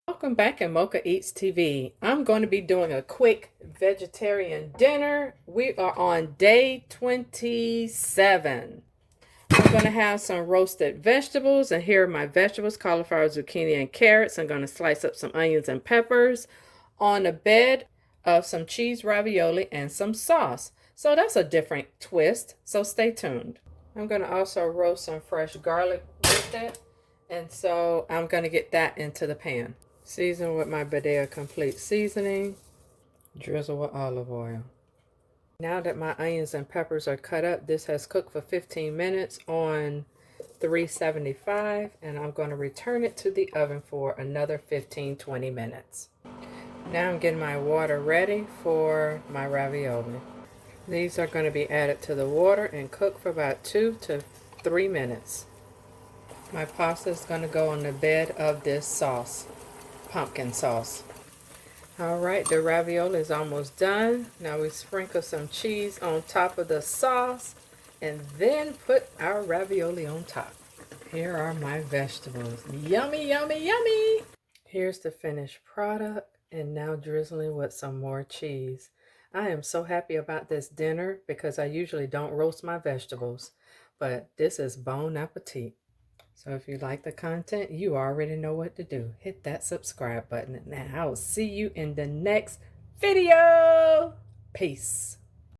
Welcome back at Mochaeatstv. I'm going to be doing a quick vegetarian dinner. We are on day 27. I'm going to have some roasted vegetables, and here are my vegetables: cauliflower, zucchini, and carrots. I'm going to slice up some onions and peppers on a bed of some cheese ravioli and some sauce. So that's a different twist, so stay tuned. I'm going to also roast some fresh garlic with it, and so I'm going to get that into the pan. Season with my Badea Complete seasoning. Drizzle with olive oil. Now that my onions and peppers are cut up, this has cooked for 15 minutes on 375, and I'm going to return it to the oven for another 15-20 minutes. Now I'm getting my water ready for my ravioli. These are going to be added to the water and cook for about 2 to 3 minutes. My pasta is going to go on the bed of this sauce, pumpkin sauce. Alright, the ravioli is almost done. Now we sprinkle some cheese on top of the sauce and then put our ravioli on top. Here are my vegetables. Yummy, yummy, yummy! Here's the finished product, and now drizzling with some more cheese. I am so happy about this dinner because I usually don't roast my vegetables, but this is bon appetit. So if you like the content, you already know what to do. Hit that subscribe button. Now I'll see you in the next video. Peace.